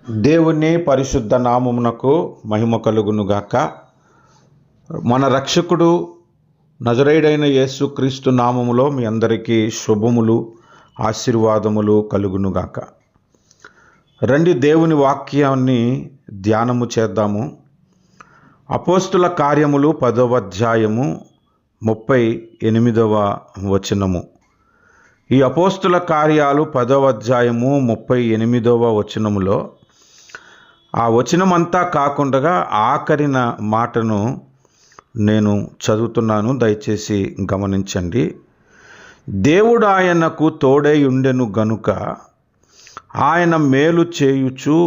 దేవుని పరిశుద్ధ నామమునకు మహిమ కలుగునుగాక. మన రక్షకుడు నజరేయుడైన యేసుక్రీస్తు నామములో మీ అందరికీ శుభములు, ఆశీర్వాదములు కలుగునుగాక. రండి దేవుని వాక్యాన్ని ధ్యానము చేద్దాము. అపోస్తుల కార్యములు 10వ అధ్యాయము 38వ వచనము. ఈ అపోస్తుల కార్యాలు 10వ అధ్యాయము 38వ వచనములో ఆ వచనమంతా కాకుండా ఆఖరిన మాటను నేను చదువుతున్నాను, దయచేసి గమనించండి. దేవుడు ఆయనకు తోడై ఉండెను గనుక ఆయన మేలు చేయుచు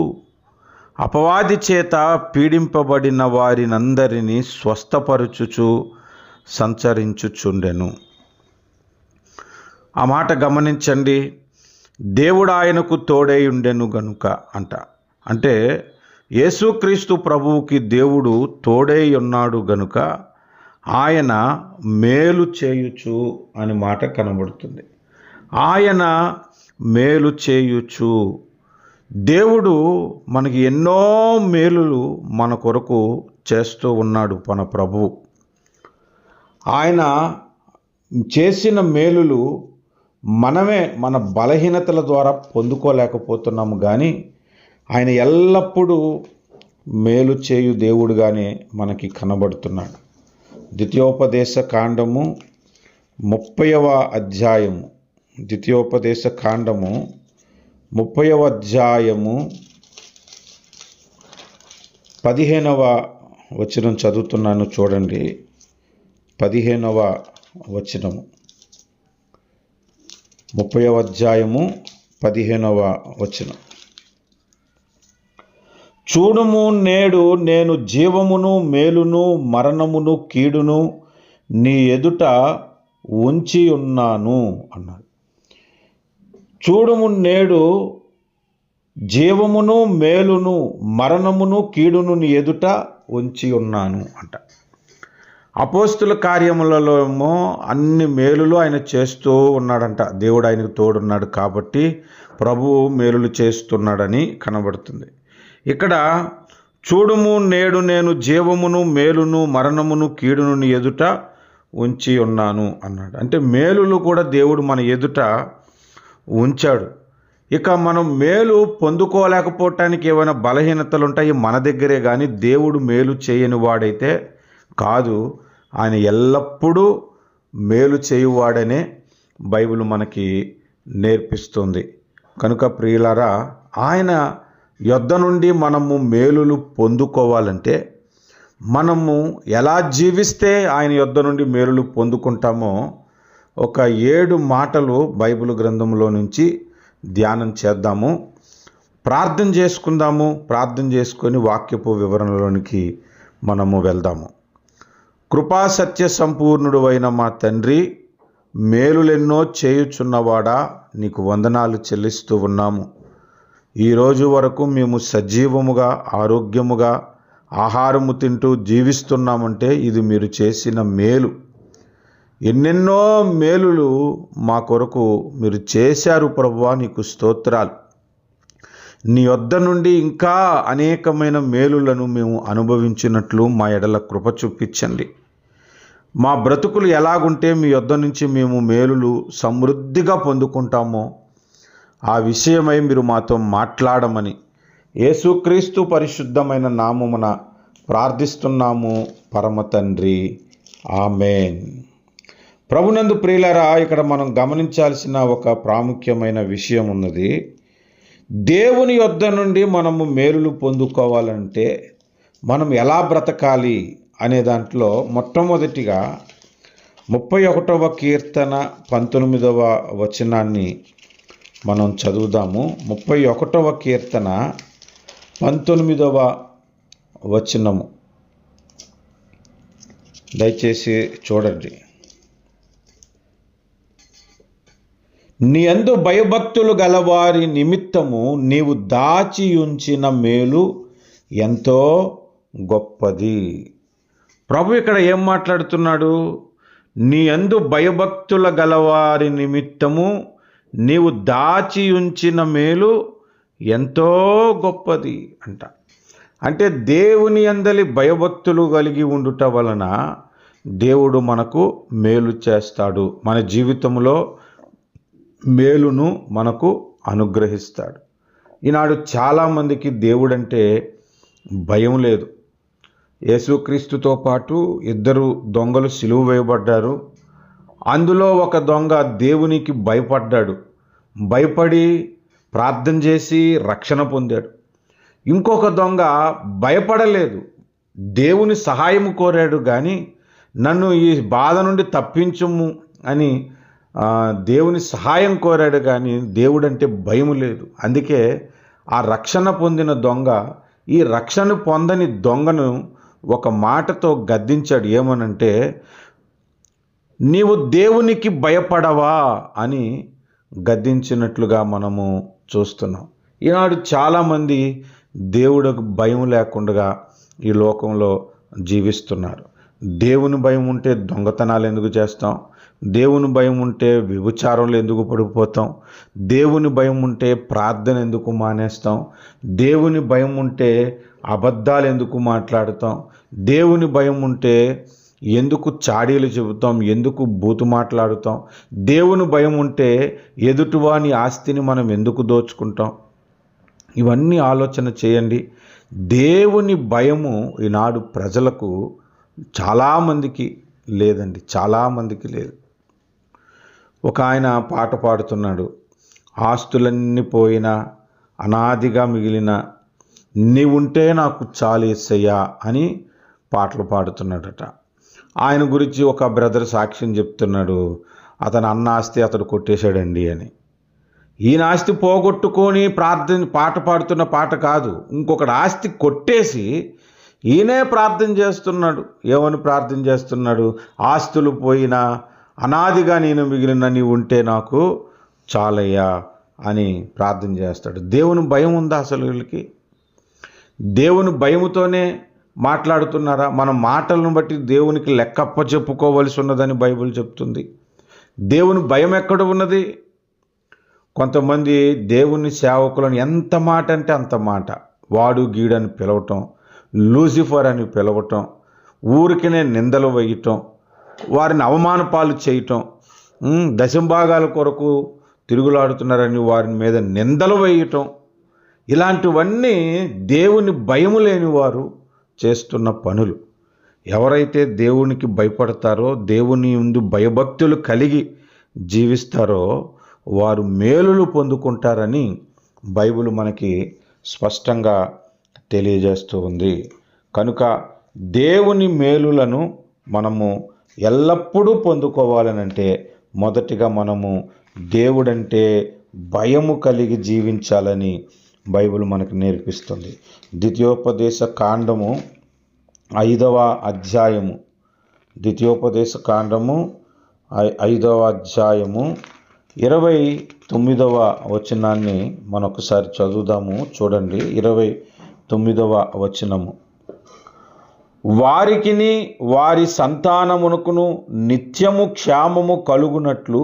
అపవాది చేత పీడింపబడిన వారినందరినీ స్వస్థపరచుచు సంచరించుచుండెను. ఆ మాట గమనించండి. దేవుడు ఆయనకు తోడై ఉండెను గనుక అంటే యేసుక్రీస్తు ప్రభువుకి దేవుడు తోడై ఉన్నాడు గనుక ఆయన మేలు చేయుచు అని మాట కనబడుతుంది. ఆయన మేలు చేయుచు. దేవుడు మనకి ఎన్నో మేలులు మన కొరకు చేస్తూ ఉన్నాడు. మన ప్రభువు ఆయన చేసిన మేలులు మనమే మన బలహీనతల ద్వారా పొందుకోలేకపోతున్నాము, కానీ ఆయన ఎల్లప్పుడూ మేలు చేయు దేవుడుగానే మనకి కనబడుతున్నాడు. ద్వితీయోపదేశ కాండము 30వ అధ్యాయము 30వ అధ్యాయము 15వ వచనం చదువుతున్నాను, చూడండి. 15వ వచనము, 30వ అధ్యాయము 15వ వచనం. చూడుము, నేడు నేను జీవమును మేలును మరణమును కీడును నీ ఎదుట ఉంచి ఉన్నాను అన్నాడు. చూడుము, నేడు జీవమును మేలును మరణమును కీడును నీ ఎదుట ఉంచి ఉన్నాను అంట. అపోస్తుల కార్యములలో ఏమో అన్ని మేలులు ఆయన చేస్తూ ఉన్నాడంట. దేవుడు ఆయనకు తోడున్నాడు కాబట్టి ప్రభువు మేలులు చేస్తున్నాడని కనబడుతుంది. ఇక్కడ చూడుము, నేడు నేను జీవమును మేలును మరణమును కీడును నీ ఎదుట ఉంచి ఉన్నాను అన్నాడు. అంటే మేలులు కూడా దేవుడు మన ఎదుట ఉంచాడు. ఇక మనం మేలు పొందుకోలేకపోవటానికి ఏమైనా బలహీనతలు ఉంటాయి మన దగ్గరే, కానీ దేవుడు మేలు చేయని వాడైతే కాదు. ఆయన ఎల్లప్పుడూ మేలు చేయువాడనే బైబిల్ మనకి నేర్పిస్తుంది. కనుక ప్రియులారా, ఆయన యొద్ద నుండి మనము మేలులు పొందుకోవాలంటే మనము ఎలా జీవిస్తే ఆయన యొద్ద నుండి మేలులు పొందుకుంటామో ఒక 7 మాటలు బైబిల్ గ్రంథంలో నుంచి ధ్యానం చేద్దాము. ప్రార్థన చేసుకుందాము. ప్రార్థన చేసుకొని వాక్యపు వివరణలోనికి మనము వెళ్దాము. కృపా సత్య సంపూర్ణుడు అయిన మా తండ్రి, మేలులెన్నో చేయుచున్నవాడా, నీకు వందనాలు చెల్లిస్తూ ఉన్నాము. ఈరోజు వరకు మేము సజీవముగా ఆరోగ్యముగా ఆహారము తింటూ జీవిస్తున్నామంటే ఇది మీరు చేసిన మేలు. ఎన్నెన్నో మేలులు మా కొరకు మీరు చేశారు ప్రభువా, నీకు స్తోత్రాలు. నీ వద్ద నుండి ఇంకా అనేకమైన మేలులను మేము అనుభవించినట్లు మా ఎడల కృప చూపించండి. మా బ్రతుకులు ఎలాగుంటే మీ వద్ద నుంచి మేము మేలులు సమృద్ధిగా పొందుకుంటామో ఆ విషయమై మీరు మాతో మాట్లాడమని యేసుక్రీస్తు పరిశుద్ధమైన నామమున ప్రార్థిస్తున్నాము పరమ తండ్రి, ఆమేన్. ప్రభునందు ప్రియులారా, ఇక్కడ మనం గమనించాల్సిన ఒక ప్రాముఖ్యమైన విషయం ఉన్నది. దేవుని యొద్ద నుండి మనము మేలులు పొందుకోవాలంటే మనం ఎలా బ్రతకాలి అనే దాంట్లో మొట్టమొదటిగా 31వ కీర్తన 19వ వచనాన్ని మనం చదువుదాము. 31వ కీర్తన 19వ వచనము, దయచేసి చూడండి. నీ యందు భయభక్తులు గలవారి నిమిత్తము నీవు దాచి ఉంచిన మేలు ఎంతో గొప్పది. ప్రభు ఇక్కడ ఏం మాట్లాడుతున్నాడు? నీ యందు భయభక్తుల గలవారి నిమిత్తము నీవు దాచి ఉంచిన మేలు ఎంతో గొప్పది అంట. అంటే దేవుని యందలి భయభక్తులు కలిగి ఉండుట వలన దేవుడు మనకు మేలు చేస్తాడు, మన జీవితంలో మేలును మనకు అనుగ్రహిస్తాడు. ఈనాడు చాలామందికి దేవుడంటే భయం లేదు. యేసుక్రీస్తుతో పాటు 2 దొంగలు సిలువ వేయబడ్డారు. అందులో ఒక దొంగ దేవునికి భయపడ్డాడు, భయపడి ప్రార్థన చేసి రక్షణ పొందాడు. ఇంకొక దొంగ భయపడలేదు, దేవుని సహాయం కోరాడు, కానీ నన్ను ఈ బాధ నుండి తప్పించుము అని దేవుని సహాయం కోరాడు, కానీ దేవుడంటే భయం లేదు. అందుకే ఆ రక్షణ పొందిన దొంగ ఈ రక్షణ పొందని దొంగను ఒక మాటతో గద్దించాడు. ఏమనంటే, నీవు దేవునికి భయపడవా అని గద్దించినట్లుగా మనము చూస్తున్నాం. ఈనాడు చాలామంది దేవుడికి భయం లేకుండా ఈ లోకంలో జీవిస్తున్నారు. దేవుని భయం ఉంటే దొంగతనాలు ఎందుకు చేస్తాం? దేవుని భయం ఉంటే వ్యభిచారంలో ఎందుకు పడిపోతాం? దేవుని భయం ఉంటే ప్రార్థన ఎందుకు మానేస్తాం? దేవుని భయం ఉంటే అబద్ధాలు ఎందుకు మాట్లాడుతాం? దేవుని భయం ఉంటే ఎందుకు చాడీలు చెబుతాం? ఎందుకు బూతు మాట్లాడుతాం? దేవుని భయం ఉంటే ఎదుటివాని ఆస్తిని మనం ఎందుకు దోచుకుంటాం? ఇవన్నీ ఆలోచన చేయండి. దేవుని భయము ఈనాడు ప్రజలకు చాలామందికి లేదండి, చాలామందికి లేదు. ఒక ఆయన పాట పాడుతున్నాడు, ఆస్తులన్నీ పోయినా అనాదిగా మిగిలిన నీవుంటే నాకు చాలు యేసయ్యా అని పాటలు పాడుతున్నాడట. ఆయన గురించి ఒక బ్రదర్ సాక్ష్యం చెప్తున్నాడు, అతను అన్న ఆస్తి అతడు కొట్టేశాడండి అని. ఈయన ఆస్తి పోగొట్టుకొని పాట పాడుతున్న పాట కాదు, ఇంకొకటి ఆస్తి కొట్టేసి ఈయనే ప్రార్థన చేస్తున్నాడు. ఏమని ప్రార్థన చేస్తున్నాడు? ఆస్తులు పోయినా అనాదిగా నేను మిగిలిన నీవు ఉంటే నాకు చాలయ్యా అని ప్రార్థన చేస్తాడు. దేవుని భయం ఉందా అసలు వీళ్ళకి? దేవుని భయముతోనే మాట్లాడుతున్నారా? మన మాటలను బట్టి దేవునికి లెక్కప్ప చెప్పుకోవలసి ఉన్నదని బైబిల్ చెప్తుంది. దేవుని భయం ఎక్కడ ఉన్నది? కొంతమంది దేవుని సేవకులను ఎంత మాట అంటే అంత మాట, వాడు గీడని పిలవటం, లూసిఫర్ అని పిలవటం, ఊరికినే నిందలు వేయటం, వారిని అవమాన పాలు చేయటం, దశంభాగాల కొరకు తిరుగులాడుతున్నారని వారి మీద నిందలు వేయటం, ఇలాంటివన్నీ దేవుని భయము లేని వారు చేస్తున్న పనులు. ఎవరైతే దేవునికి భయపడతారో, దేవుని ముందు భయభక్తులు కలిగి జీవిస్తారో వారు మేలులు పొందుకుంటారని బైబిల్ మనకి స్పష్టంగా తెలియజేస్తూ ఉంది. కనుక దేవుని మేలులను మనము ఎల్లప్పుడూ పొందుకోవాలనంటే మొదటిగా మనము దేవుడంటే భయము కలిగి జీవించాలని బైబిల్ మనకు నేర్పిస్తుంది. ద్వితీయోపదేశ కాండము 5వ అధ్యాయము, ద్వితీయోపదేశ కాండము 5వ అధ్యాయము 29వ వచనాన్ని మనొకసారి చదువుదాము. చూడండి, 29వ వచనము. వారికిని వారి సంతానమునకును నిత్యము క్షేమము కలుగునట్లు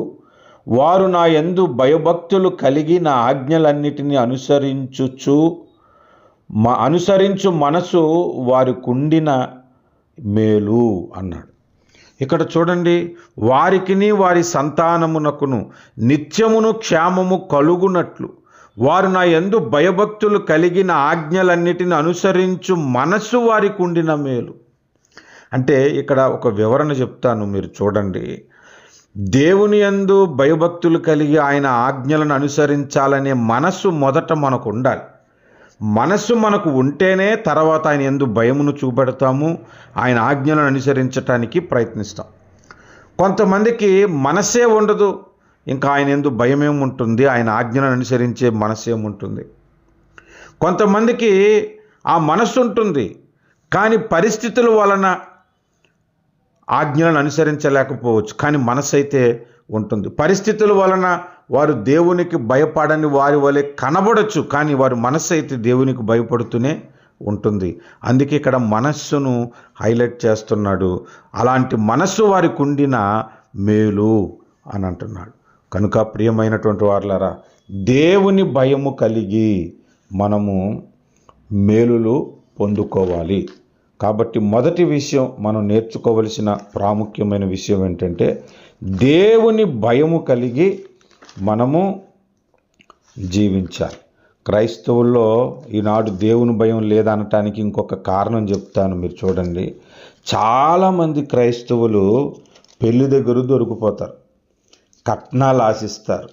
వారు నా యందు భయభక్తులు కలిగి నా ఆజ్ఞలన్నిటినీ అనుసరించు మనసు వారి కుండిన మేలు అన్నాడు. ఇక్కడ చూడండి, వారికిని వారి సంతానమునకును నిత్యమును క్షేమము కలుగునట్లు వారు నా యందు భయభక్తులు కలిగిన ఆజ్ఞలన్నిటిని అనుసరించు మనస్సు వారికి ఉండిన మేలు. అంటే ఇక్కడ ఒక వివరణ చెప్తాను, మీరు చూడండి. దేవుని యందు భయభక్తులు కలిగి ఆయన ఆజ్ఞలను అనుసరించాలనే మనస్సు మొదట మనకు ఉండాలి. మనస్సు మనకు ఉంటేనే తర్వాత ఆయన యందు భయమును చూపెడతాము, ఆయన ఆజ్ఞలను అనుసరించటానికి ప్రయత్నిస్తాం. కొంతమందికి మనస్సే ఉండదు, ఇంకా ఆయన యందు భయం ఏముంటుంది, ఆయన ఆజ్ఞలను అనుసరించే మనస్సు ఏముంటుంది. కొంతమందికి ఆ మనస్సు ఉంటుంది, కానీ పరిస్థితుల వలన ఆజ్ఞలను అనుసరించలేకపోవచ్చు, కానీ మనస్సు అయితే ఉంటుంది. పరిస్థితుల వలన వారు దేవునికి భయపడని వారి వలె కనబడచ్చు, కానీ వారి మనస్సు అయితే దేవునికి భయపడుతూనే ఉంటుంది. అందుకే ఇక్కడ మనస్సును హైలైట్ చేస్తున్నాడు. అలాంటి మనస్సు వారికి ఉండిన మేలు అని అంటున్నాడు. కనుక ప్రియమైనటువంటి వారులారా, దేవుని భయము కలిగి మనము మేలులు పొందుకోవాలి. కాబట్టి మొదటి విషయం మనం నేర్చుకోవలసిన ప్రాముఖ్యమైన విషయం ఏంటంటే దేవుని భయము కలిగి మనము జీవించాలి. క్రైస్తవుల్లో ఈనాడు దేవుని భయం లేదనటానికి ఇంకొక కారణం చెప్తాను, మీరు చూడండి. చాలామంది క్రైస్తవులు పెళ్లి దగ్గర దొరికిపోతారు, కట్నాలు ఆశిస్తారు.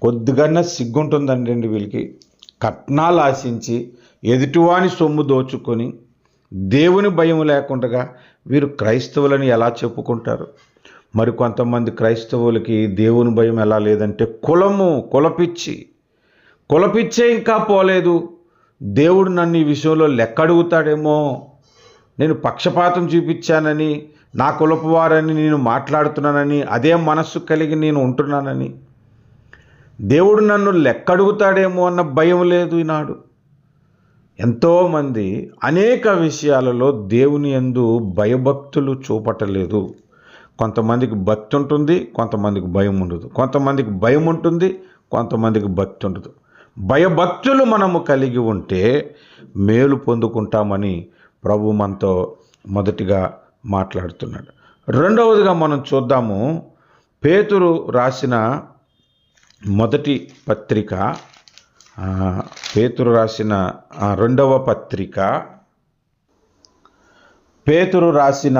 కొద్దిగానే సిగ్గుంటుందండి వీళ్ళకి. కట్నాలు ఆశించి ఎదుటివాని సొమ్ము దోచుకొని దేవుని భయం లేకుండా వీరు క్రైస్తవులని ఎలా చెప్పుకుంటారు? మరి కొంతమంది క్రైస్తవులకి దేవుని భయం ఎలా లేదంటే కులపిచ్చే ఇంకా పోలేదు. దేవుడు నన్ను ఈ విషయంలో లెక్క అడుగుతాడేమో, నేను పక్షపాతం చూపించానని, నా కులపు వారని నేను మాట్లాడుతున్నానని, అదే మనస్సు కలిగి నేను ఉంటున్నానని, దేవుడు నన్ను లెక్క అడుగుతాడేమో అన్న భయం లేదు ఈనాడు. ఎంతోమంది అనేక విషయాలలో దేవుని యందు భయభక్తులు చూపటలేదు. కొంతమందికి భక్తి ఉంటుంది, కొంతమందికి భయం ఉండదు. కొంతమందికి భయం ఉంటుంది, కొంతమందికి భక్తి ఉండదు. భయభక్తులు మనము కలిగి ఉంటే మేలు పొందుకుంటామని ప్రభు మనతో మొదటిగా మాట్లాడుతున్నాడు. రెండవదిగా మనం చూద్దాము, పేతురు రాసిన మొదటి పత్రిక, పేతురు రాసిన రెండవ పత్రిక, పేతురు రాసిన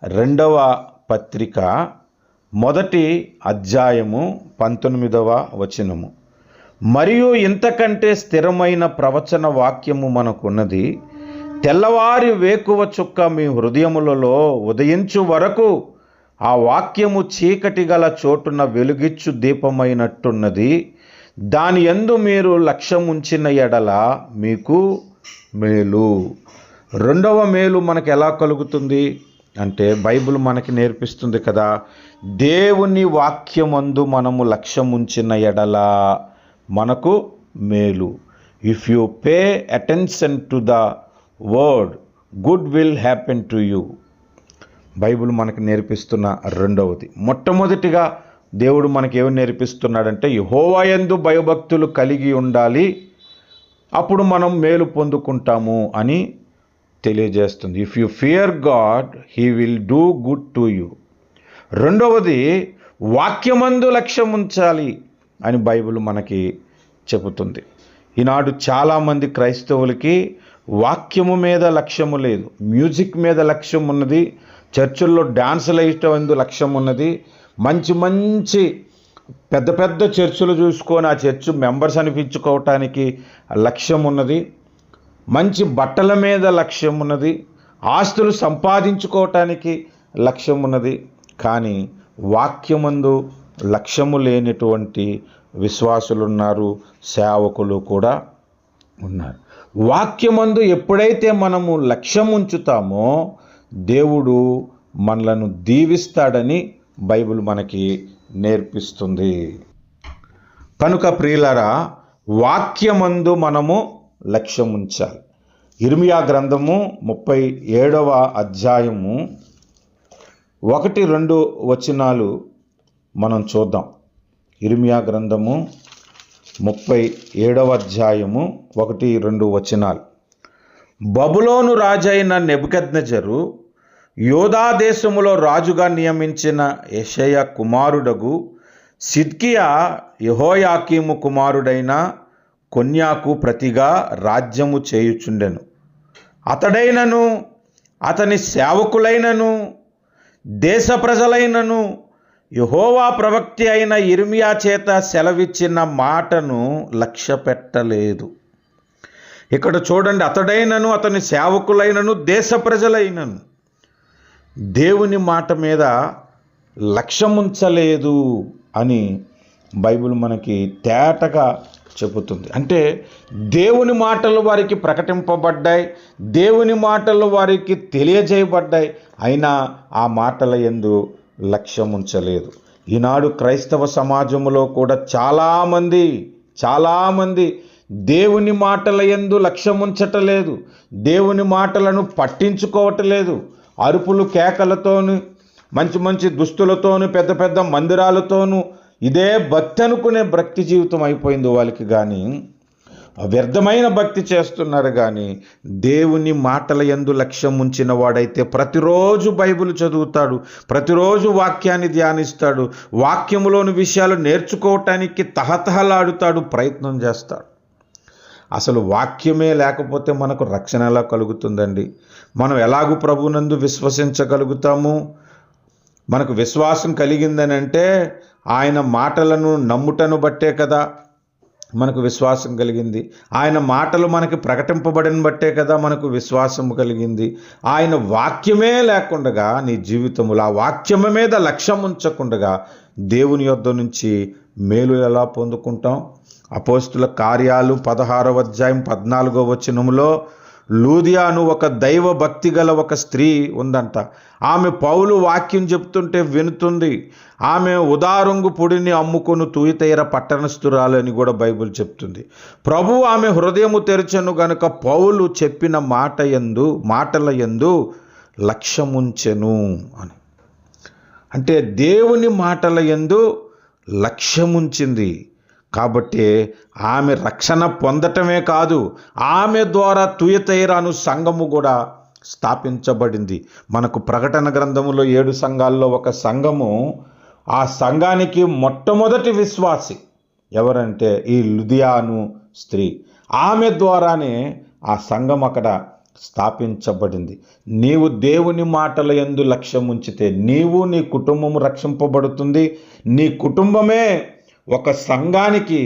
రెండవ పత్రిక మొదటి అధ్యాయము 19వ వచనము. మరియు ఇంతకంటే స్థిరమైన ప్రవచన వాక్యము మనకున్నది, తెల్లవారి వేకువ చుక్క మీ హృదయములలో ఉదయించు వరకు ఆ వాక్యము చీకటి గల చోటున వెలుగిచ్చు దీపమైనట్టున్నది. దాని యందు మీరు లక్ష్యముంచిన ఎడల మీకు మేలు. రెండవ మేలు మనకు ఎలా కలుగుతుంది అంటే బైబిల్ మనకి నేర్పిస్తుంది కదా, దేవుని వాక్యమందు మనము లక్ష్యముంచిన ఎడల మనకు మేలు. If you pay attention to the word, good will happen to you. Bible మనకు నేర్పిస్తున్న రెండవది. మొట్టమొదటిగా దేవుడు మనకి ఏమి నేర్పిస్తున్నాడంటే యెహోవా యందు భయభక్తులు కలిగి ఉండాలి, అప్పుడు మనం మేలు పొందుకుంటాము అని తెలియజేస్తుంది. If you fear God, he will do good to you. రెండవది, వాక్యమందు లక్ష్యం ఉంచాలి అని బైబిల్ మనకి చెబుతుంది. ఈనాడు చాలామంది క్రైస్తవులకి వాక్యము మీద లక్ష్యము లేదు, మ్యూజిక్ మీద లక్ష్యం ఉన్నది, చర్చిల్లో డాన్సులు వేయటం లక్ష్యం ఉన్నది, మంచి మంచి పెద్ద పెద్ద చర్చిలు చూసుకొని ఆ చర్చ్ మెంబర్స్ అనిపించుకోవటానికి లక్ష్యం ఉన్నది, మంచి బట్టల మీద లక్ష్యం ఉన్నది, ఆస్తులు సంపాదించుకోవటానికి లక్ష్యం ఉన్నది. కానీ వాక్యమందు లక్ష్యము లేనటువంటి విశ్వాసులు ఉన్నారు, సేవకులు కూడా ఉన్నారు. వాక్యమందు ఎప్పుడైతే మనము లక్ష్యం ఉంచుతామో దేవుడు మనలను దీవిస్తాడని బైబిల్ మనకి నేర్పిస్తుంది. కనుక ప్రియులారా, వాక్యమందు మనము లక్ష్యం ఉంచాలి. ఇర్మియా గ్రంథము 37వ అధ్యాయము 1-2 వచనాలు మనం చూద్దాం. ఇర్మియా గ్రంథము 37వ అధ్యాయము 1-2 వచనాలు. బబులోను రాజైన నెబుకద్నెజరు యోధా దేశములో రాజుగా నియమించిన యెషయా కుమారుడగు సిద్కియా యెహోయాకీము కుమారుడైన కొన్యాకు ప్రతిగా రాజ్యము చేయుచుండెను. అతడైనను అతని సేవకులైనను దేశ ప్రజలైనను యెహోవా ప్రవక్త అయిన ఇర్మియా చేత సెలవిచ్చిన మాటను లక్ష్య పెట్టలేదు. ఇక్కడ చూడండి, అతడైనను అతని సేవకులైనను దేశ ప్రజలైనను దేవుని మాట మీద లక్ష్యముంచలేదు అని బైబిల్ మనకి తేటగా చెబుతుంది. అంటే దేవుని మాటలు వారికి ప్రకటింపబడ్డాయి, దేవుని మాటలు వారికి తెలియజేయబడ్డాయి, అయినా ఆ మాటల యందు లక్ష్యముంచలేదు. ఈనాడు క్రైస్తవ సమాజంలో కూడా చాలామంది దేవుని మాటల యందు లక్ష్యముంచటలేదు, దేవుని మాటలను పట్టించుకోవట్లేదు. అరుపులు కేకలతోనూ మంచి మంచి దుస్తులతోనూ పెద్ద పెద్ద మందిరాలతోనూ ఇదే భక్తి అనుకునే భక్తి జీవితం అయిపోయింది వాళ్ళకి. కానీ వ్యర్థమైన భక్తి చేస్తున్నారు. కానీ దేవుని మాటల యందు లక్ష్యం ఉంచిన వాడైతే ప్రతిరోజు బైబిల్ చదువుతాడు, ప్రతిరోజు వాక్యాన్ని ధ్యానిస్తాడు, వాక్యములోని విషయాలు నేర్చుకోవటానికి తహతహలాడుతాడు, ప్రయత్నం చేస్తాడు. అసలు వాక్యమే లేకపోతే మనకు రక్షణ ఎలా కలుగుతుందండి? మనం ఎలాగూ ప్రభువునందు విశ్వసించగలుగుతాము? మనకు విశ్వాసం కలిగిందని అంటే ఆయన మాటలను నమ్ముటను బట్టే కదా మనకు విశ్వాసం కలిగింది. ఆయన మాటలు మనకి ప్రకటింపబడిన బట్టే కదా మనకు విశ్వాసం కలిగింది. ఆయన వాక్యమే లేకుండగా నీ జీవితంలో ఆ వాక్యము మీద లక్ష్యం ఉంచకుండగా దేవుని యొద్ద నుంచి మేలు ఎలా పొందుకుంటాం? అపోస్తుల కార్యాలు 16వ అధ్యాయం 14వ వచనములో లూదియా అను ఒక దైవ భక్తి గల ఒక స్త్రీ ఉందంట. ఆమె పౌలు వాక్యం చెప్తుంటే వినుతుంది. ఆమె ఉదారంగు పొడిని అమ్ముకొను తూయితైర పట్టణస్థురాలు అని కూడా బైబిల్ చెప్తుంది. ప్రభువు ఆమె హృదయము తెరచెను గనుక పౌలు చెప్పిన మాటల యందు లక్ష్యముంచెను అని. అంటే దేవుని మాటల యందు లక్ష్యముంచింది. కాబట్టి ఆమె రక్షణ పొందటమే కాదు, ఆమె ద్వారా తుయతైరాను సంఘము కూడా స్థాపించబడింది. మనకు ప్రకటన గ్రంథములో 7 సంఘాల్లో ఒక సంఘము, ఆ సంఘానికి మొట్టమొదటి విశ్వాసి ఎవరంటే ఈ లుదియాను స్త్రీ. ఆమె ద్వారానే ఆ సంఘం అక్కడ స్థాపించబడింది. నీవు దేవుని మాటల యందు లక్ష్యం ఉంచితే నీవు నీ కుటుంబము రక్షింపబడుతుంది. నీ కుటుంబమే ఒక సంఘానికి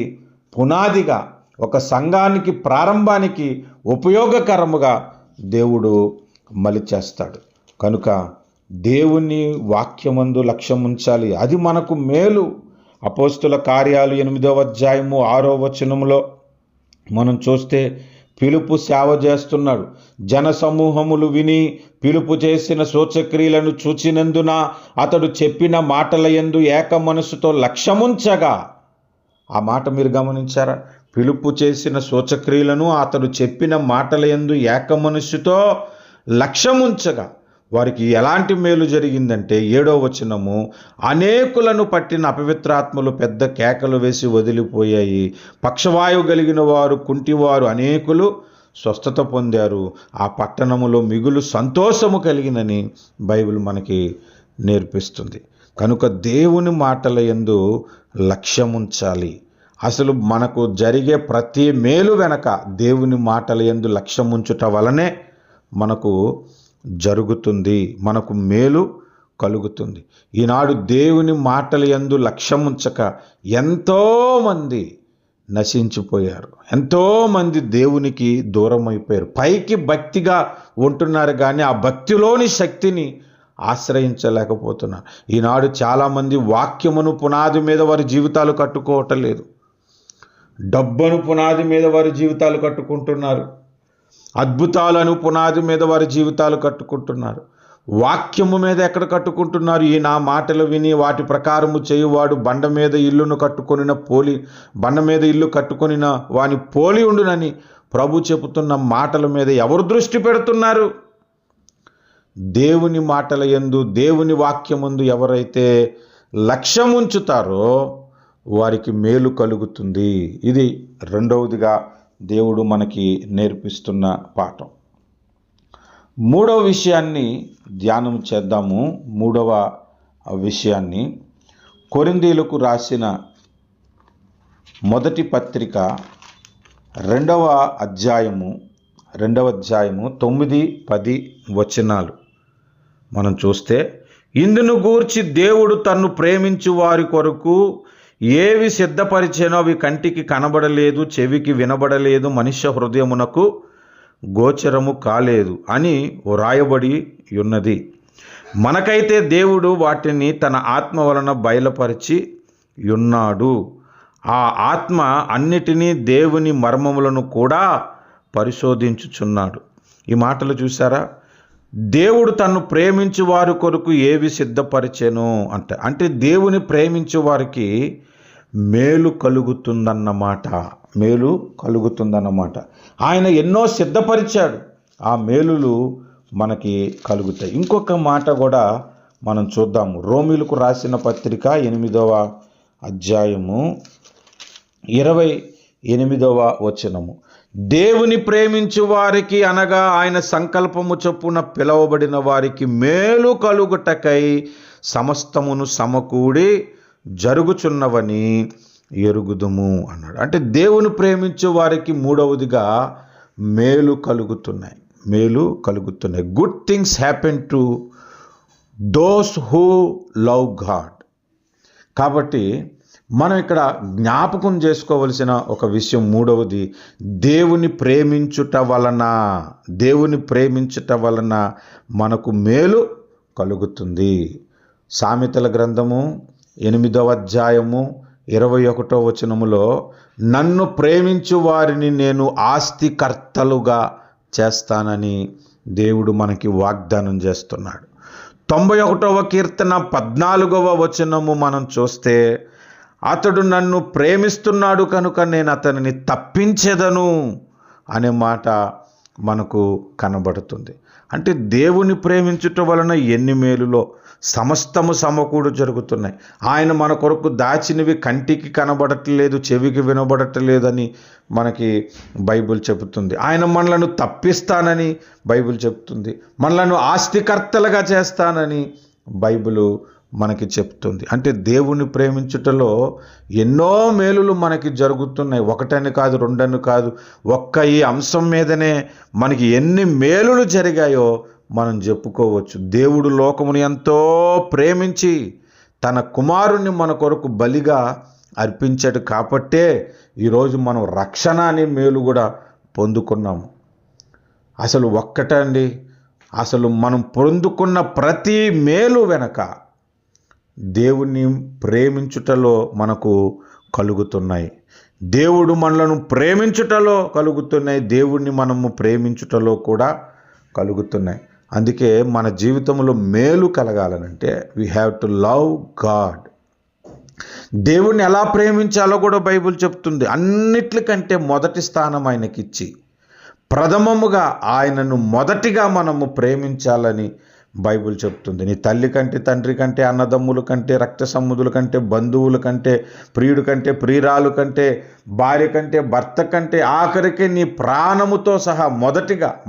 పునాదిగా, ఒక సంఘానికి ప్రారంభానికి ఉపయోగకరముగా దేవుడు మలిచేస్తాడు. కనుక దేవుని వాక్యమందు లక్ష్యం ఉంచాలి, అది మనకు మేలు. అపోస్తుల కార్యాలు 8వ అధ్యాయము 6వ వచనములో మనం చూస్తే పిలుపు సేవ చేస్తున్నాడు. జన సమూహములు విని పిలుపు చేసిన సూచక్రియలను చూచినందున అతడు చెప్పిన మాటల యందు ఏక మనసుతో లక్ష్యముంచగా. ఆ మాట మీరు గమనించారా? పిలుపు చేసిన సూచక్రియలను అతడు చెప్పిన మాటల యందు ఏక మనసుతో లక్ష్యముంచగా వారికి ఎలాంటి మేలు జరిగిందంటే 7వ వచనము, అనేకులను పట్టిన అపవిత్రాత్మలు పెద్ద కేకలు వేసి వదిలిపోయాయి. పక్షవాయువు కలిగిన వారు, కుంటివారు అనేకులు స్వస్థత పొందారు. ఆ పట్టణములో మిగులు సంతోషము కలిగినని బైబిల్ మనకి నేర్పిస్తుంది. కనుక దేవుని మాటల యందు లక్ష్యముంచాలి. అసలు మనకు జరిగే ప్రతి మేలు వెనక దేవుని మాటల యందు లక్ష్యముంచుట వలనే మనకు జరుగుతుంది, మనకు మేలు కలుగుతుంది. ఈనాడు దేవుని మాటల యందు లక్ష్యముంచక ఎంతోమంది నశించిపోయారు, ఎంతోమంది దేవునికి దూరం అయిపోయారు. పైకి భక్తిగా ఉంటున్నారు కానీ ఆ భక్తిలోని శక్తిని ఆశ్రయించలేకపోతున్నారు. ఈనాడు చాలామంది వాక్యమును పునాది మీద వారి జీవితాలు కట్టుకోవటం లేదు, డబ్బును పునాది మీద వారి జీవితాలు కట్టుకుంటున్నారు, అద్భుతాలను పునాది మీద వారి జీవితాలు కట్టుకుంటున్నారు. వాక్యము మీద ఎక్కడ కట్టుకుంటున్నారు? ఈ నా మాటలు విని వాటి ప్రకారము చేయువాడు బండ మీద ఇల్లు కట్టుకొనిన వాని పోలి ఉండునని ప్రభు చెబుతున్న మాటల మీద ఎవరు దృష్టి పెడుతున్నారు? దేవుని మాటల యందు, దేవుని వాక్యమందు ఎవరైతే లక్ష్యం ఉంచుతారో వారికి మేలు కలుగుతుంది. ఇది రెండవదిగా దేవుడు మనకి నేర్పిస్తున్న పాఠం. మూడవ విషయాన్ని ధ్యానం చేద్దాము. మూడవ విషయాన్ని కొరింథీయులకు రాసిన మొదటి పత్రిక 2వ అధ్యాయము 9-10 వచనాలు మనం చూస్తే, ఇందును గూర్చి దేవుడు తన్ను ప్రేమించు వారి కొరకు ఏవి సిద్ధపరిచేనో అవి కంటికి కనబడలేదు, చెవికి వినబడలేదు, మనుష్య హృదయమునకు గోచరము కాలేదు అని వ్రాయబడి ఉన్నది. మనకైతే దేవుడు వాటిని తన ఆత్మ వలన బయలుపరిచి ఉన్నాడు. ఆ ఆత్మ అన్నిటినీ, దేవుని మర్మములను కూడా పరిశోధించుచున్నాడు. ఈ మాటలు చూసారా? దేవుడు తన్ను ప్రేమించు వారి కొరకు ఏవి సిద్ధపరిచెను అంటే దేవుని ప్రేమించు వారికి మేలు కలుగుతుందన్నమాట. ఆయన ఎన్నో సిద్ధపరిచాడు, ఆ మేలులు మనకి కలుగుతాయి. ఇంకొక మాట కూడా మనం చూద్దాము. రోమీయులకు రాసిన పత్రిక 8వ అధ్యాయము 8వ వచనము. దేవుని ప్రేమించు వారికి అనగా ఆయన సంకల్పము చొప్పున పిలువబడిన వారికి మేలు కలుగుటకై సమస్తమును సమకూడి జరుగుచున్నవని ఎరుగుదుము అన్నాడు. అంటే దేవుని ప్రేమించే వారికి మూడవదిగా మేలు కలుగుతున్నాయి. Good things happen to those who love God. కాబట్టి మనం ఇక్కడ జ్ఞాపకం చేసుకోవలసిన ఒక విషయం మూడవది, దేవుని ప్రేమించుట వలన మనకు మేలు కలుగుతుంది. సామెతల గ్రంథము 8వ అధ్యాయము 21వ వచనములో, నన్ను ప్రేమించు వారిని నేను ఆస్తికర్తలుగా చేస్తానని దేవుడు మనకి వాగ్దానం చేస్తున్నాడు. 91వ కీర్తన 14వ వచనము మనం చూస్తే, అతడు నన్ను ప్రేమిస్తున్నాడు కనుక నేను అతనిని తప్పించెదను అనే మాట మనకు కనబడుతుంది. అంటే దేవుని ప్రేమించుట వలన ఎన్ని మేలులో సమస్తము సమకూడు జరుగుతున్నాయి. ఆయన మన కొరకు దాచినవి కంటికి కనబడట్లేదు, చెవికి వినబడట్లేదని మనకి బైబిల్ చెబుతుంది. ఆయన మనలను తప్పిస్తానని బైబిల్ చెప్తుంది. మనలను ఆస్తికర్తలుగా చేస్తానని బైబిల్ మనకి చెప్తుంది. అంటే దేవుని ప్రేమించుటలో ఎన్నో మేలులు మనకి జరుగుతున్నాయి. ఒకటని కాదు, రెండని కాదు, ఒక్క ఈ అంశం మీదనే మనకి ఎన్ని మేలులు జరిగాయో మనం చెప్పుకోవచ్చు. దేవుడు లోకముని ఎంతో ప్రేమించి తన కుమారుణ్ణి మన కొరకు బలిగా అర్పించాడు కాబట్టే ఈరోజు మనం రక్షణ అనే మేలు కూడా పొందుకున్నాము. అసలు ఒక్కటండి, అసలు మనం పొందుకున్న ప్రతి మేలు వెనక దేవుణ్ణి ప్రేమించుటలో మనకు కలుగుతున్నాయి. దేవుడు మనలను ప్రేమించుటలో కలుగుతున్నాయి, దేవుణ్ణి మనము ప్రేమించుటలో కూడా కలుగుతున్నాయి. అందుకే మన జీవితంలో మేలు కలగాలనంటే we have to love God. దేవుణ్ణి ఎలా ప్రేమించాలో కూడా బైబిల్ చెప్తుంది. అన్నిట్లకంటే మొదటి స్థానం ఆయనకిచ్చి ప్రథమముగా ఆయనను మొదటిగా మనము ప్రేమించాలని బైబిల్ చెప్తుంది. నీ తల్లి కంటే, తండ్రి కంటే, అన్నదమ్ముల కంటే, రక్త సంబంధుల కంటే, బంధువుల కంటే, ప్రియుడి కంటే, ప్రియురాలు కంటే, భార్య కంటే, భర్త కంటే, ఆఖరికి నీ ప్రాణముతో సహా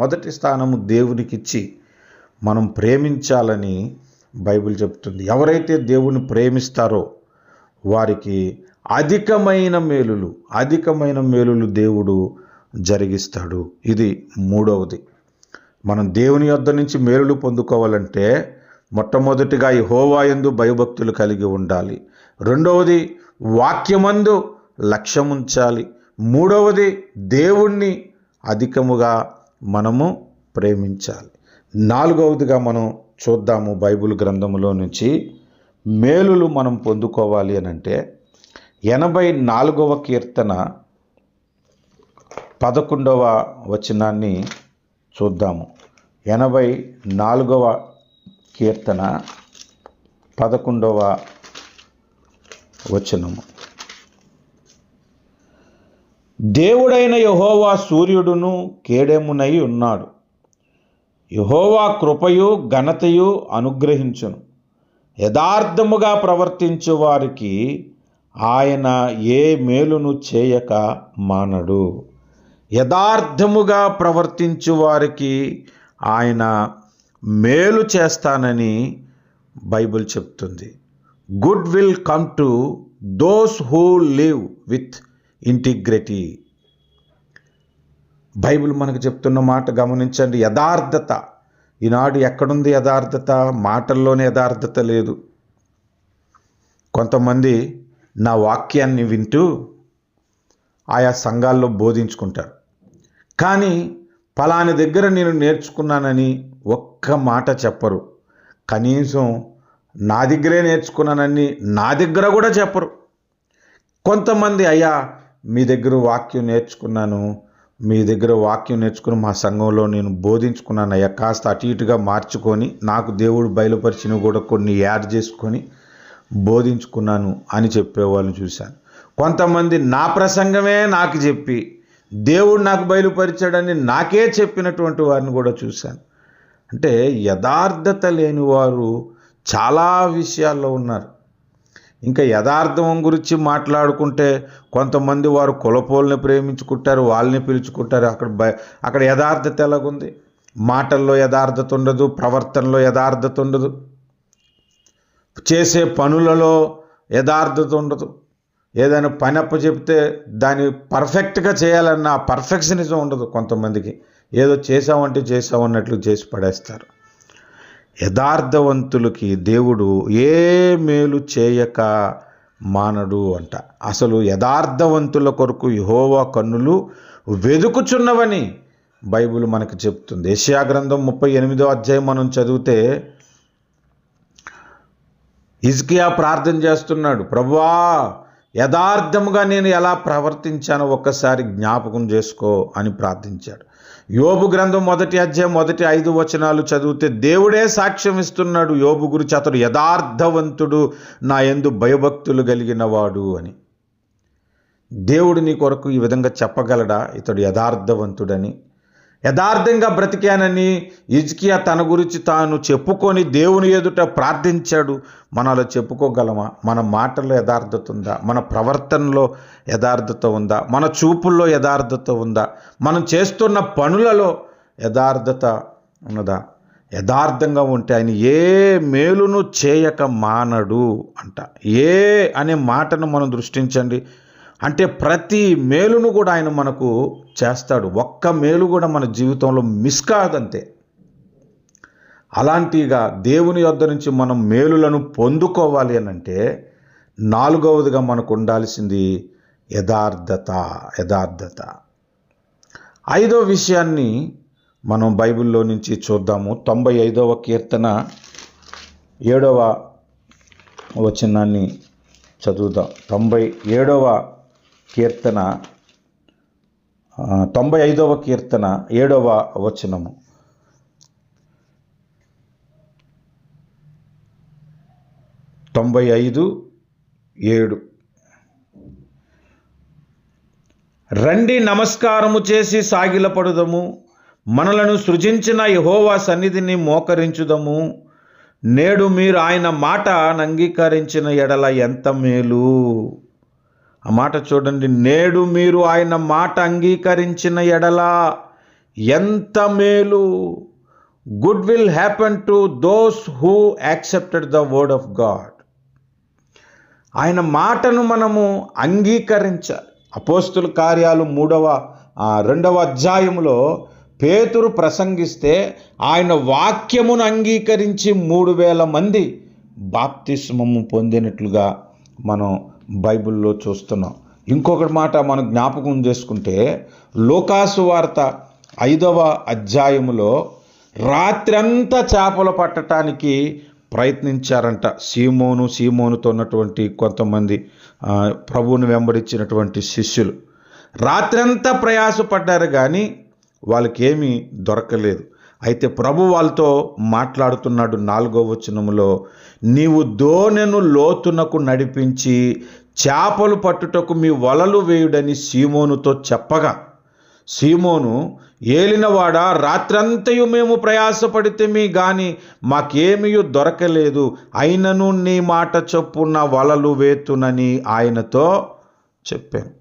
మొదటి స్థానము దేవునికిచ్చి మనం ప్రేమించాలని బైబిల్ చెప్తుంది. ఎవరైతే దేవుని ప్రేమిస్తారో వారికి అధికమైన మేలులు దేవుడు జరిగిస్తాడు. ఇది మూడవది. మనం దేవుని యొద్ద నుంచి మేలులు పొందుకోవాలంటే మొట్టమొదటిగా యెహోవా యందు భయభక్తులు కలిగి ఉండాలి. రెండవది వాక్యమందు లక్ష్యముంచాలి. మూడవది దేవుణ్ణి అధికముగా మనము ప్రేమించాలి. నాలుగవదిగా మనం చూద్దాము బైబిల్ గ్రంథములో నుంచి మేలులు మనం పొందుకోవాలి అని అంటే 84వ కీర్తన 11వ వచనాన్ని చూద్దాము. 84వ కీర్తన 11వ వచనము. దేవుడైన యెహోవా సూర్యుడును కేడెమునై ఉన్నాడు. యెహోవా కృపయు ఘనతయు అనుగ్రహించును. యథార్థముగా ప్రవర్తించు వారికి ఆయన ఏ మేలును చేయక మానడు. యథార్థముగా ప్రవర్తించు వారికి ఆయన మేలు చేస్తానని బైబిల్ చెప్తుంది. Good will come to those who live with integrity. Bible మనకు చెప్తున్న మాట గమనించండి. యథార్థత. ఈనాడు ఎక్కడుంది యథార్థత? మాటల్లోనే యథార్థత లేదు. కొంతమంది నా వాక్యాన్ని వింటూ ఆయా సంఘాల్లో బోధించుకుంటారు, కానీ ఫలాని దగ్గర నేను నేర్చుకున్నానని ఒక్క మాట చెప్పరు. కనీసం నా దగ్గరే నేర్చుకున్నానని నా దగ్గర కూడా చెప్పరు. కొంతమంది అయ్యా మీ దగ్గర వాక్యం నేర్చుకుని మా సంఘంలో నేను బోధించుకున్నాను అయ్యా, కాస్త అటు ఇటుగా మార్చుకొని నాకు దేవుడు బయలుపరిచినవి కూడా కొన్ని యాడ్ చేసుకొని బోధించుకున్నాను అని చెప్పేవాళ్ళని చూశాను. కొంతమంది నా ప్రసంగమే నాకు చెప్పి దేవుడు నాకు బయలుపరిచాడని నాకే చెప్పినటువంటి వారిని కూడా చూశాను. అంటే యథార్థత లేని వారు చాలా విషయాల్లో ఉన్నారు. ఇంకా యథార్థం గురించి మాట్లాడుకుంటే కొంతమంది వారు కులపోల్ని ప్రేమించుకుంటారు, వాళ్ళని పిలుచుకుంటారు. అక్కడ యథార్థత ఎలాగుంది? మాటల్లో యథార్థత ఉండదు, ప్రవర్తనలో యథార్థత ఉండదు, చేసే పనులలో యథార్థత ఉండదు. ఏదైనా పని చెప్తే దాన్ని పర్ఫెక్ట్గా చేయాలన్న పర్ఫెక్షనిజం ఉండదు కొంతమందికి. ఏదో చేసామంటే చేసామన్నట్లు చేసి పడేస్తారు. యథార్థవంతులకి దేవుడు ఏ మేలు చేయక మానడు అంట. అసలు యథార్థవంతుల కొరకు యెహోవా కన్నులు వెదుకుచున్నవని బైబిల్ మనకు చెప్తుంది. యెషయా గ్రంథం 38వ అధ్యాయం మనం చదివితే హిజ్కియా ప్రార్థన చేస్తున్నాడు, ప్రభువా యథార్థముగా నేను ఎలా ప్రవర్తించానో ఒక్కసారి జ్ఞాపకం చేసుకో అని ప్రార్థించాడు. యోబు గ్రంథం 1వ అధ్యాయం 5 వచనాలు చదివితే దేవుడే సాక్ష్యం ఇస్తున్నాడు యోబు గురించి, అతడు యథార్థవంతుడు, నా యందు భయభక్తులు కలిగిన వాడు అని. దేవుడు నీ కొరకు ఈ విధంగా చెప్పగలడా ఇతడు యథార్థవంతుడని? యథార్థంగా బ్రతికానని హిజ్కియా తన గురించి తాను చెప్పుకొని దేవుని ఎదుట ప్రార్థించాడు. మనం అలా చెప్పుకోగలమా? మన మాటల్లో యథార్థత ఉందా? మన ప్రవర్తనలో యథార్థత ఉందా? మన చూపుల్లో యథార్థత ఉందా? మనం చేస్తున్న పనులలో యథార్థత ఉన్నదా? యథార్థంగా ఉంటే ఆయన ఏ మేలును చేయక మానడు అంట. ఏ అనే మాటను మనం దృష్టించండి. అంటే ప్రతి మేలును కూడా ఆయన మనకు చేస్తాడు. ఒక్క మేలు కూడా మన జీవితంలో మిస్ కాదంతే. అలాంటిగా దేవుని యొద్ద నుంచి మనం మేలులను పొందుకోవాలి అని అంటే 4వదిగా మనకు ఉండాల్సింది యథార్థత. 5వ విషయాన్ని మనం బైబిల్లో నుంచి చూద్దాము. 95వ కీర్తన 7వ వచనాన్ని చదువుదాం. 97వ కీర్తన 95వ కీర్తన 7వ వచనము. తొంభై 95:7 రండి నమస్కారము చేసి సాగిలపడుదము, మనలను సృజించిన యెహోవా సన్నిధిని మోకరించుదము. నేడు మీరు ఆయన మాట అంగీకరించిన ఎడల ఎంత మేలు. ఆ మాట చూడండి, నేడు మీరు ఆయన మాట అంగీకరించిన ఎడల ఎంత మేలు. Good will happen to those who accepted the word of God. ఆయన మాటను మనము అంగీకరించాలి. అపోస్తుల కార్యాలు 2వ అధ్యాయంలో పేతురు ప్రసంగిస్తే ఆయన వాక్యమును అంగీకరించి 3000 మంది బాప్తిస్మము పొందినట్లుగా మనం బైబిల్లో చూస్తున్నాం. ఇంకొకటి మాట మనం జ్ఞాపకం చేసుకుంటే లూకాసు వార్త 5వ అధ్యాయములో రాత్రంతా చేపలు పట్టడానికి ప్రయత్నించారంట సీమోనుతో ఉన్నటువంటి కొంతమంది ప్రభువుని వెంబడించినటువంటి శిష్యులు. రాత్రంతా ప్రయాసపడ్డారు కానీ వాళ్ళకేమీ దొరకలేదు. అయితే ప్రభు వాళ్ళతో మాట్లాడుతున్నాడు 4వ వచనంలో, నీవు దోణెను లోతునకు నడిపించి చేపలు పట్టుటకు మీ వలలు వేయుడని సీమోనుతో చెప్పగా, సీమోను, ఏలినవాడా, రాత్రంతయు మేము ప్రయాసపడితేమి గాని మాకేమీ దొరకలేదు, అయినను నీ మాట చొప్పున వలలు వేతునని ఆయనతో చెప్పాను.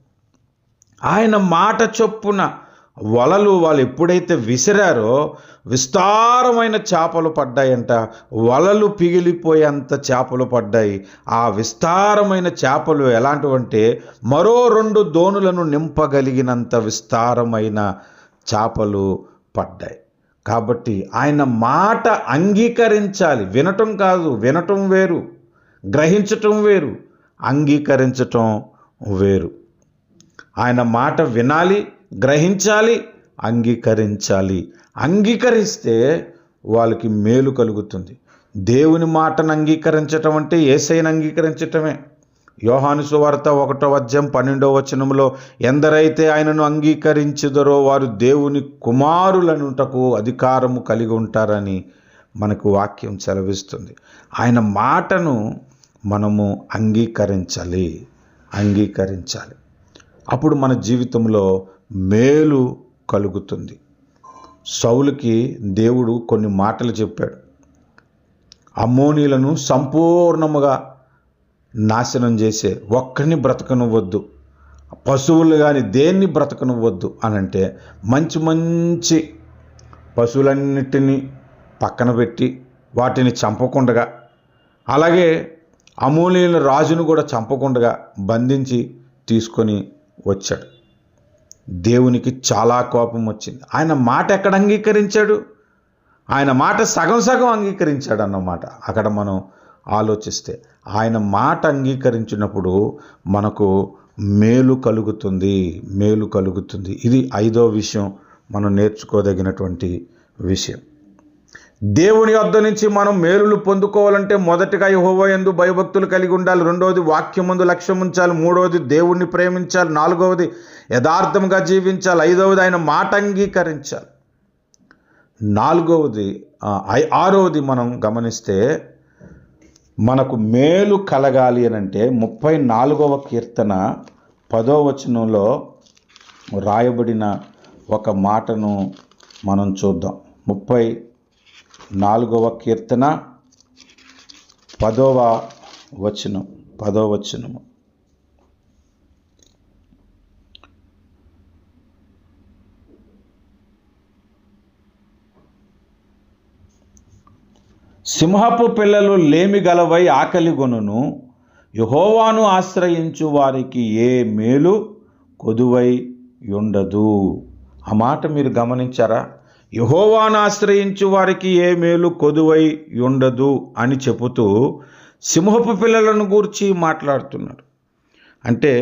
ఆయన మాట చొప్పున వలలు వాళ్ళు ఎప్పుడైతే విసిరారో విస్తారమైన చేపలు పడ్డాయంట. వలలు పిగిలిపోయేంత చేపలు పడ్డాయి. ఆ విస్తారమైన చేపలు ఎలాంటివంటే మరో 2 దోణులను నింపగలిగినంత విస్తారమైన చేపలు పడ్డాయి. కాబట్టి ఆయన మాట అంగీకరించాలి. వినటం కాదు, వినటం వేరు, గ్రహించటం వేరు, అంగీకరించటం వేరు. ఆయన మాట వినాలి, గ్రహించాలి, అంగీకరించాలి. అంగీకరిస్తే వాళ్ళకి మేలు కలుగుతుంది. దేవుని మాటను అంగీకరించటం అంటే యేసయ్యను అంగీకరించటమే. యోహాను సువార్త 1వ అధ్యాయం 12వ వచనంలో, ఎందరైతే ఆయనను అంగీకరించుదరో వారు దేవుని కుమారులనుటకు అధికారము కలిగి ఉంటారని మనకు వాక్యం సెలవిస్తుంది. ఆయన మాటను మనము అంగీకరించాలి. అప్పుడు మన జీవితంలో మేలు కలుగుతుంది. సౌలుకి దేవుడు కొన్ని మాటలు చెప్పాడు. అమ్మోనీలను సంపూర్ణముగా నాశనం చేసే ఒక్కరిని బ్రతకనివ్వద్దు, పశువులు కానీ దేన్ని బ్రతకనివ్వద్దు అని అంటే మంచి మంచి పశువులన్నిటినీ పక్కన పెట్టి వాటిని చంపకుండా, అలాగే అమూల్యమైన రాజును కూడా చంపకుండా బంధించి తీసుకొని వచ్చాడు. దేవునికి చాలా కోపం వచ్చింది. ఆయన మాట ఎక్కడ అంగీకరించాడు? ఆయన మాట సగం సగం అంగీకరించాడు అన్నమాట. అక్కడ మనం ఆలోచిస్తే ఆయన మాట అంగీకరించినప్పుడు మనకు మేలు కలుగుతుంది, మేలు కలుగుతుంది. ఇది 5వ విషయం, మనం నేర్చుకోదగినటువంటి విషయం. దేవుని వద్ద నుంచి మనం మేలులు పొందుకోవాలంటే మొదటిగా యెహోవా యందు భయభక్తులు కలిగి ఉండాలి, 2వది వాక్యమందు లక్ష్యం ఉంచాలి, 3వది దేవుణ్ణి ప్రేమించాలి, 4వది యథార్థంగా జీవించాలి, 5వది ఆయన మాట అంగీకరించాలి, 6వది మనం గమనిస్తే మనకు మేలు కలగాలి అని అంటే 34వ కీర్తన 10వ వచనంలో రాయబడిన ఒక మాటను మనం చూద్దాం. 34వ కీర్తన 10వ వచనము. సింహపు పిల్లలు లేమి గలవై ఆకలిగొనును, యెహోవాను ఆశ్రయించు వారికి ఏ మేలు కొదువై ఉండదు. ఆ మాట మీరు గమనించారా? యెహోవాను ఆశ్రయించు వారికి ఏ మేలు కొదువై ఉండదు అని చెబుతూ సింహపు పిల్లలను గూర్చి మాట్లాడుతున్నాడు. అంటే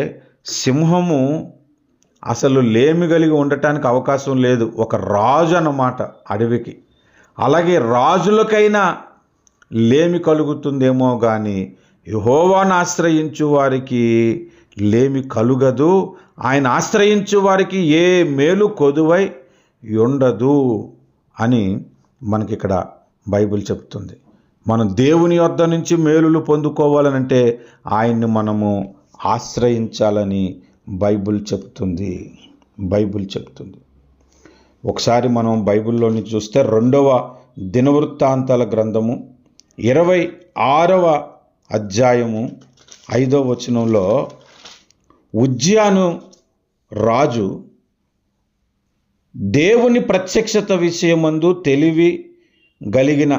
సింహము అసలు లేమి కలిగి ఉండటానికి అవకాశం లేదు, ఒక రాజు అన్నమాట అడవికి. అలాగే రాజులకైనా లేమి కలుగుతుందేమో కానీ యెహోవాను ఆశ్రయించు వారికి లేమి కలుగదు, ఆయన ఆశ్రయించు వారికి ఏ మేలు కొదువై ఉండదు అని మనకి ఇక్కడ బైబిల్ చెప్తుంది. మనం దేవుని వద్ద నుంచి మేలులు పొందుకోవాలనంటే ఆయన్ని మనము ఆశ్రయించాలని బైబిల్ చెప్తుంది. ఒకసారి మనం బైబిల్లోని చూస్తే 2వ దినవృత్తాంతాల గ్రంథము 26వ అధ్యాయము 5వ వచనంలో ఉజ్జియాను రాజు దేవుని ప్రత్యక్షత విషయమందు తెలివి కలిగిన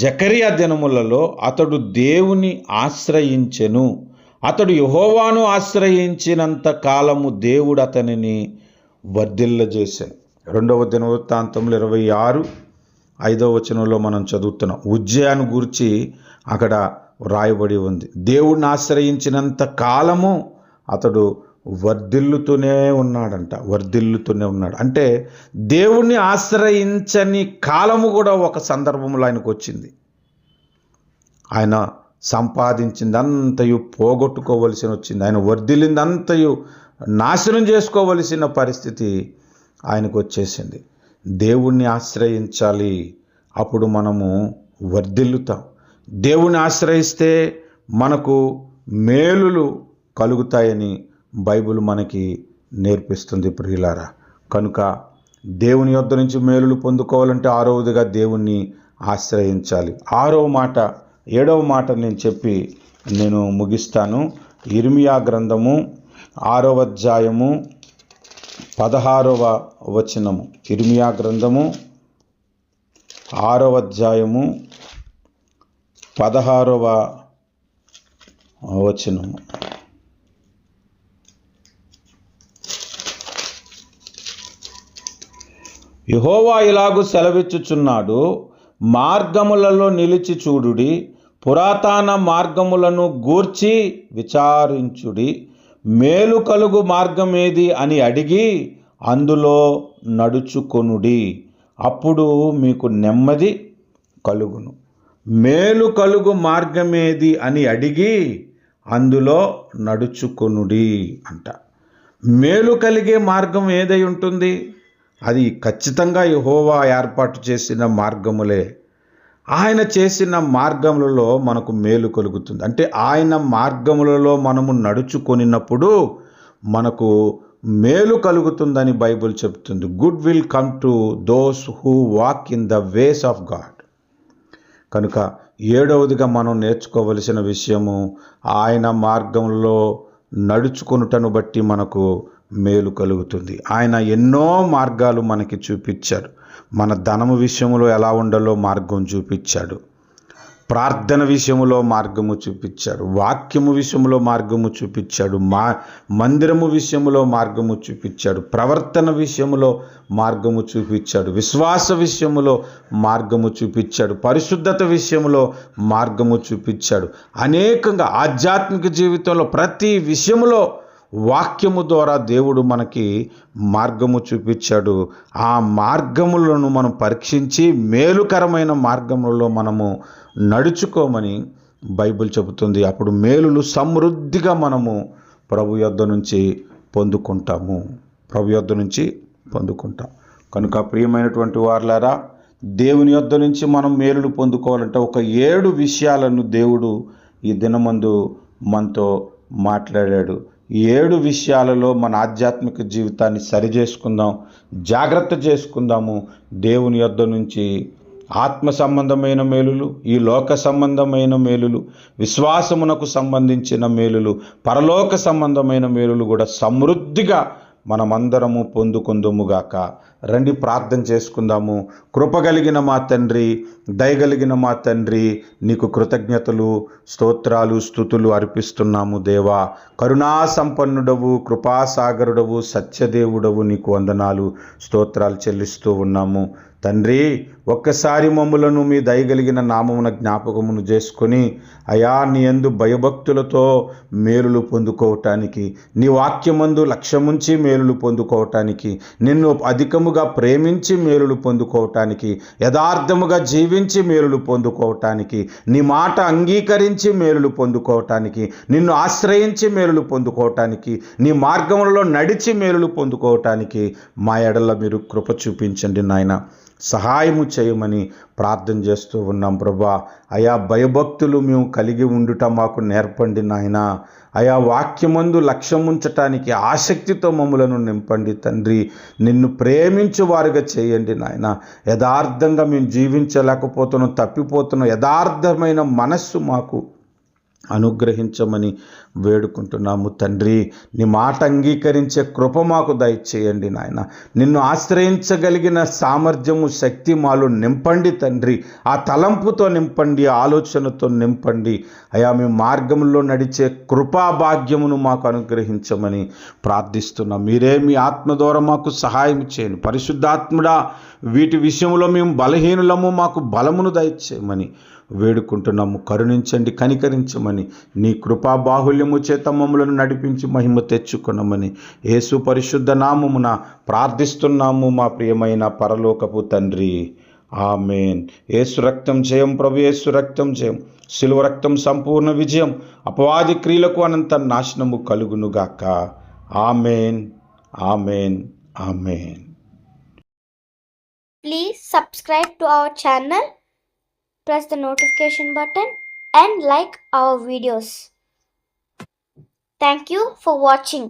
జకరియా దినములలో అతడు దేవుని ఆశ్రయించెను, అతడు యెహోవాను ఆశ్రయించినంత కాలము దేవుడు అతనిని వర్ధిల్లజేశాను. 2వ దినవృత్తాంతములు 26:5వ వచనంలో మనం చదువుతున్నాం. ఉజ్జియాను గూర్చి అక్కడ వ్రాయబడి ఉంది. దేవుడిని ఆశ్రయించినంత కాలము అతడు వర్ధిల్లుతూనే ఉన్నాడు. అంటే దేవుణ్ణి ఆశ్రయించని కాలము కూడా ఒక సందర్భంలో ఆయనకు వచ్చింది. ఆయన సంపాదించిందంతయు పోగొట్టుకోవలసి వచ్చింది, ఆయన వర్ధిల్లిందంతయు నాశనం చేసుకోవలసిన పరిస్థితి ఆయనకు వచ్చేసింది. దేవుణ్ణి ఆశ్రయించాలి, అప్పుడు మనము వర్ధిల్లుతాం. దేవుణ్ణి ఆశ్రయిస్తే మనకు మేలులు కలుగుతాయని బైబిల్ మనకి నేర్పిస్తుంది ప్రియులారా. కనుక దేవుని యొద్ద నుంచి మేలులు పొందుకోవాలంటే 6వదిగా దేవుణ్ణి ఆశ్రయించాలి. 6వ మాట 7వ మాట నేను చెప్పి నేను ముగిస్తాను. ఇర్మియా గ్రంథము 6వ అధ్యాయము 16వ వచనము. ఇర్మియా గ్రంథము 6వ అధ్యాయము 16వ వచనము. యెహోవా ఇలాగు సెలవిచ్చుచున్నాడు, మార్గములలో నిలిచి చూడుడి, పురాతన మార్గములను గూర్చి విచారించుడి, మేలు కలుగు మార్గమేది అని అడిగి అందులో నడుచుకొనుడి, అప్పుడు మీకు నెమ్మది కలుగును. మేలు కలుగు మార్గమేది అని అడిగి అందులో నడుచుకొనుడి అంట. మేలు కలిగే మార్గం ఏదై ఉంటుంది? అది ఖచ్చితంగా యెహోవా ఏర్పాటు చేసిన మార్గములే. ఆయన చేసిన మార్గములలో మనకు మేలు కలుగుతుంది. అంటే ఆయన మార్గములలో మనము నడుచుకొనినప్పుడు మనకు మేలు కలుగుతుందని బైబిల్ చెప్తుంది. Good will come to those who walk in the ways of God. కనుక ఏడవదిగా మనం నేర్చుకోవలసిన విషయము, ఆయన మార్గంలో నడుచుకొనుటను బట్టి మనకు మేలు కలుగుతుంది. ఆయన ఎన్నో మార్గాలు మనకి చూపించాడు. మన ధనము విషయంలో ఎలా ఉండాలో మార్గం చూపించాడు, ప్రార్థన విషయంలో మార్గము చూపించాడు, వాక్యము విషయంలో మార్గము చూపించాడు, మందిరము విషయంలో మార్గము చూపించాడు, ప్రవర్తన విషయంలో మార్గము చూపించాడు, విశ్వాస విషయంలో మార్గము చూపించాడు, పరిశుద్ధత విషయంలో మార్గము చూపించాడు. అనేకంగా ఆధ్యాత్మిక జీవితంలో ప్రతి విషయంలో వాక్యము ద్వారా దేవుడు మనకి మార్గము చూపించాడు. ఆ మార్గములను మనం పరీక్షించి మేలుకరమైన మార్గములలో మనము నడుచుకోమని బైబిల్ చెబుతుంది. అప్పుడు మేలులు సమృద్ధిగా మనము ప్రభు యొద్ద నుంచి పొందుకుంటాం. కనుక ప్రియమైనటువంటి వారులారా, దేవుని యొద్ద నుంచి మనం మేలులు పొందుకోవాలంటే ఒక 7 విషయాలను దేవుడు ఈ దినమందు మనతో మాట్లాడాడు. ఈ 7 విషయాలలో మన ఆధ్యాత్మిక జీవితాన్ని సరిచేసుకుందాం, జాగ్రత్త చేసుకుందాము. దేవుని యొద్ద నుంచి ఆత్మ సంబంధమైన మేలులు, ఈ లోక సంబంధమైన మేలులు, విశ్వాసమునకు సంబంధించిన మేలులు, పరలోక సంబంధమైన మేలులు కూడా సమృద్ధిగా మనమందరము పొందుకుందుముగాక. రండి ప్రార్థన చేసుకుందాము. కృపగలిగిన మా తండ్రి, దయగలిగిన మా తండ్రి, నీకు కృతజ్ఞతలు, స్తోత్రాలు, స్తుతులు అర్పిస్తున్నాము దేవా. కరుణా సంపన్నుడవు, కృపాసాగరుడవు, సత్యదేవుడవు, నీకు వందనాలు, స్తోత్రాలు చెల్లిస్తూ ఉన్నాము తండ్రి. ఒక్కసారి మమ్ములను మీ దయగలిగిన నామమున జ్ఞాపకమును చేసుకొని అయా నీ యందు భయభక్తులతో మేలులు పొందుకోవటానికి, నీ వాక్యమందు లక్ష్యముంచి మేలులు పొందుకోవటానికి, నిన్ను అధికముగా ప్రేమించి మేలులు పొందుకోవటానికి, యథార్థముగా జీవించి మేలులు పొందుకోవటానికి, నీ మాట అంగీకరించి మేలులు పొందుకోవటానికి, నిన్ను ఆశ్రయించి మేలులు పొందుకోవటానికి, నీ మార్గములలో నడిచి మేలులు పొందుకోవటానికి మా ఎడల మీరు కృప చూపించండి నాయన. సహాయము చేయమని ప్రార్థన చేస్తూ ఉన్నాం ప్రభా. అయా భయభక్తులు మేము కలిగి ఉండుట మాకు నేర్పండి నాయన. అయా వాక్యమందు లక్ష్యముంచటానికి ఆసక్తితో మమ్ములను నింపండి తండ్రి. నిన్ను ప్రేమించు వారుగా చేయండి నాయన. యథార్థంగా మేము జీవించలేకపోతున్నాం, తప్పిపోతున్నాం. యథార్థమైన మనస్సు మాకు అనుగ్రహించమని వేడుకుంటున్నాము తండ్రి. నీ మాట అంగీకరించే కృప మాకు దయచేయండి నాయన. నిన్ను ఆశ్రయించగలిగిన సామర్థ్యము, శక్తి మాలో నింపండి తండ్రి. ఆ తలంపుతో నింపండి, ఆలోచనతో నింపండి. అయా మీ మార్గంలో నడిచే కృపాభాగ్యమును మాకు అనుగ్రహించమని ప్రార్థిస్తున్నాం. మీరే మీ ఆత్మ ద్వారా మాకు సహాయం చేయండి. పరిశుద్ధాత్ముడా, వీటి విషయంలో మేము బలహీనులము, మాకు బలమును దయచేయమని వేడుకుంటున్నాము. కరుణించండి, కనికరించమని, నీ కృపా బాహుల్యము చేత మమ్ములను నడిపించి మహిమ తెచ్చుకొనమని యేసు పరిశుద్ధ నామమున ప్రార్థిస్తున్నాము మా ప్రియమైన పరలోకపు తండ్రి. ఆమేన్. యేసు రక్తం జయం, ప్రభు యేసు రక్తం జయం, శిలువ రక్తం సంపూర్ణ విజయం, అపవాది క్రియలకు అనంత నాశనము కలుగునుగాక. ఆమేన్, ఆమేన్, ఆమేన్. Please subscribe to our channel, press the notification button and like our videos. Thank you for watching.